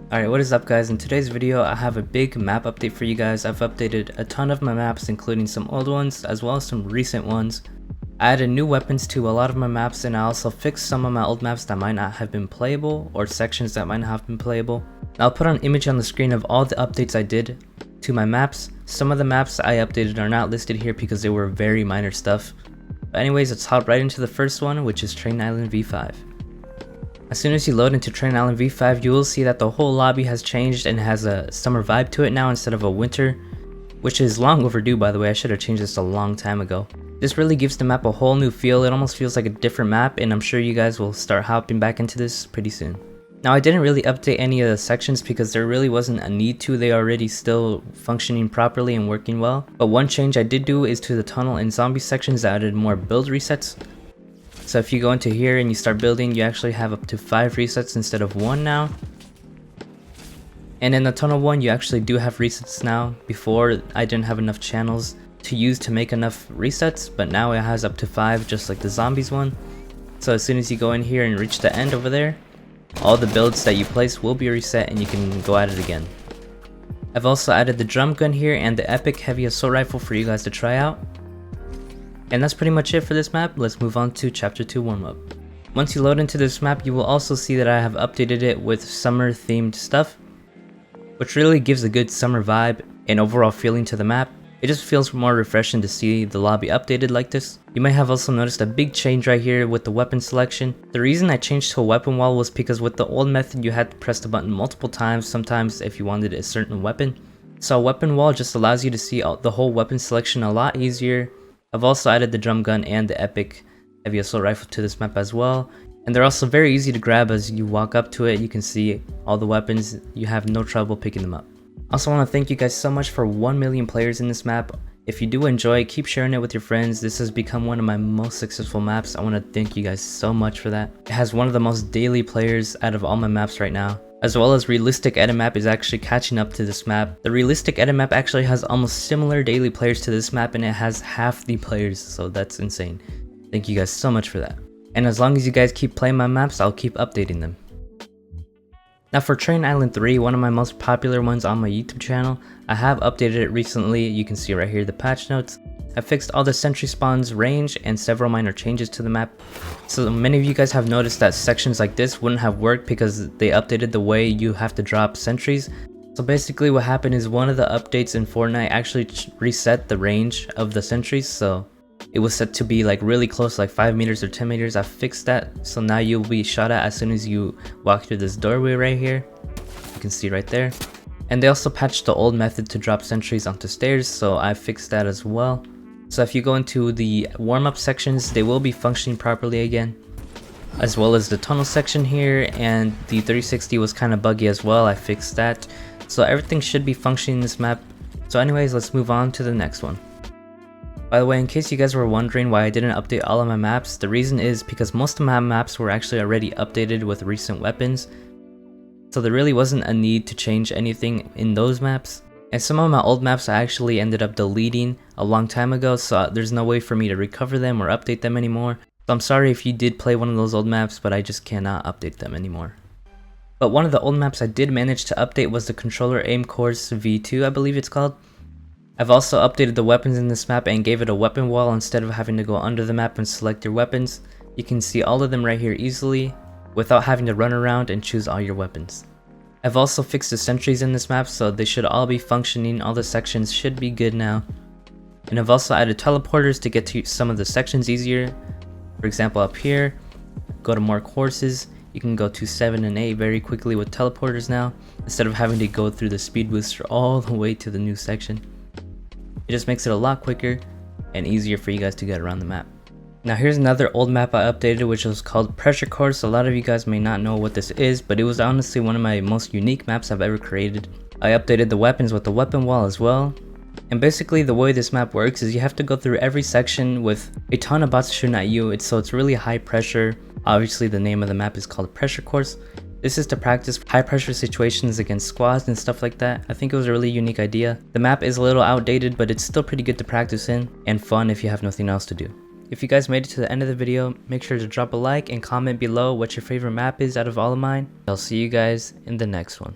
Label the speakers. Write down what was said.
Speaker 1: Alright, what is up guys? In today's video I have a big map update for you guys. I've updated a ton of my maps, including some old ones as well as some recent ones. I added new weapons to a lot of my maps, and I also fixed some of my old maps that might not have been playable or sections that might not have been playable. I'll put an image on the screen of all the updates I did to my maps. Some of the maps I updated are not listed here because they were very minor stuff. But anyways, let's hop right into the first one, which is Train Island V5. As soon as you load into Train Island V5, you will see that the whole lobby has changed and has a summer vibe to it now instead of a winter, which is long overdue by the way. I should have changed this a long time ago. This really gives the map a whole new feel. It almost feels like a different map, and I'm sure you guys will start hopping back into this pretty soon. Now, I didn't really update any of the sections because there really wasn't a need to. They are already still functioning properly and working well. But one change I did do is to the tunnel and zombie sections. I added more build resets. So if you go into here and you start building, you actually have up to 5 resets instead of 1 now. And in the tunnel one, you actually do have resets now. Before, I didn't have enough channels to use to make enough resets, but now it has up to 5, just like the zombies one. So as soon as you go in here and reach the end over there, all the builds that you place will be reset and you can go at it again. I've also added the drum gun here and the epic heavy assault rifle for you guys to try out. And that's pretty much it for this map. Let's move on to Chapter 2 Warm-up. Once you load into this map, you will also see that I have updated it with summer themed stuff, which really gives a good summer vibe and overall feeling to the map. It just feels more refreshing to see the lobby updated like this. You might have also noticed a big change right here with the weapon selection. The reason I changed to a weapon wall was because with the old method you had to press the button multiple times, sometimes if you wanted a certain weapon. So a weapon wall just allows you to see the whole weapon selection a lot easier. I've also added the drum gun and the epic heavy assault rifle to this map as well. And they're also very easy to grab. As you walk up to it, you can see all the weapons. You have no trouble picking them up. I also want to thank you guys so much for 1 million players in this map. If you do enjoy it, keep sharing it with your friends. This has become one of my most successful maps. I want to thank you guys so much for that. It has one of the most daily players out of all my maps right now. As well as realistic edit map is actually catching up to this map. The realistic edit map actually has almost similar daily players to this map, and it has half the players, so that's insane. Thank you guys so much for that. And as long as you guys keep playing my maps, I'll keep updating them. Now for Train Island 3, one of my most popular ones on my YouTube channel, I have updated it recently. You can see right here the patch notes. I fixed all the sentry spawns range and several minor changes to the map. So many of you guys have noticed that sections like this wouldn't have worked because they updated the way you have to drop sentries. So basically what happened is one of the updates in Fortnite actually reset the range of the sentries. So it was set to be like really close, like 5 meters or 10 meters. I fixed that. So now you'll be shot at as soon as you walk through this doorway right here. You can see right there. And they also patched the old method to drop sentries onto stairs. So I fixed that as well. So if you go into the warm-up sections, they will be functioning properly again, as well as the tunnel section here, and the 360 was kind of buggy as well. I fixed that. So everything should be functioning in this map. So anyways, let's move on to the next one. By the way, in case you guys were wondering why I didn't update all of my maps, the reason is because most of my maps were actually already updated with recent weapons. So there really wasn't a need to change anything in those maps. And some of my old maps I actually ended up deleting a long time ago, so there's no way for me to recover them or update them anymore. So I'm sorry if you did play one of those old maps, but I just cannot update them anymore. But one of the old maps I did manage to update was the controller aim course V2, I believe it's called. I've also updated the weapons in this map and gave it a weapon wall instead of having to go under the map and select your weapons. You can see all of them right here easily without having to run around and choose all your weapons. I've also fixed the sentries in this map, so they should all be functioning. All the sections should be good now. And I've also added teleporters to get to some of the sections easier. For example, up here, go to more courses. You can go to 7 and 8 very quickly with teleporters now, instead of having to go through the speed booster all the way to the new section. It just makes it a lot quicker and easier for you guys to get around the map. Now here's another old map I updated, which was called Pressure Course. A lot of you guys may not know what this is, but it was honestly one of my most unique maps I've ever created. I updated the weapons with the weapon wall as well. And basically the way this map works is you have to go through every section with a ton of bots shooting at you. So it's really high pressure. Obviously the name of the map is called Pressure Course. This is to practice high pressure situations against squads and stuff like that. I think it was a really unique idea. The map is a little outdated, but it's still pretty good to practice in and fun if you have nothing else to do. If you guys made it to the end of the video, make sure to drop a like and comment below what your favorite map is out of all of mine. I'll see you guys in the next one.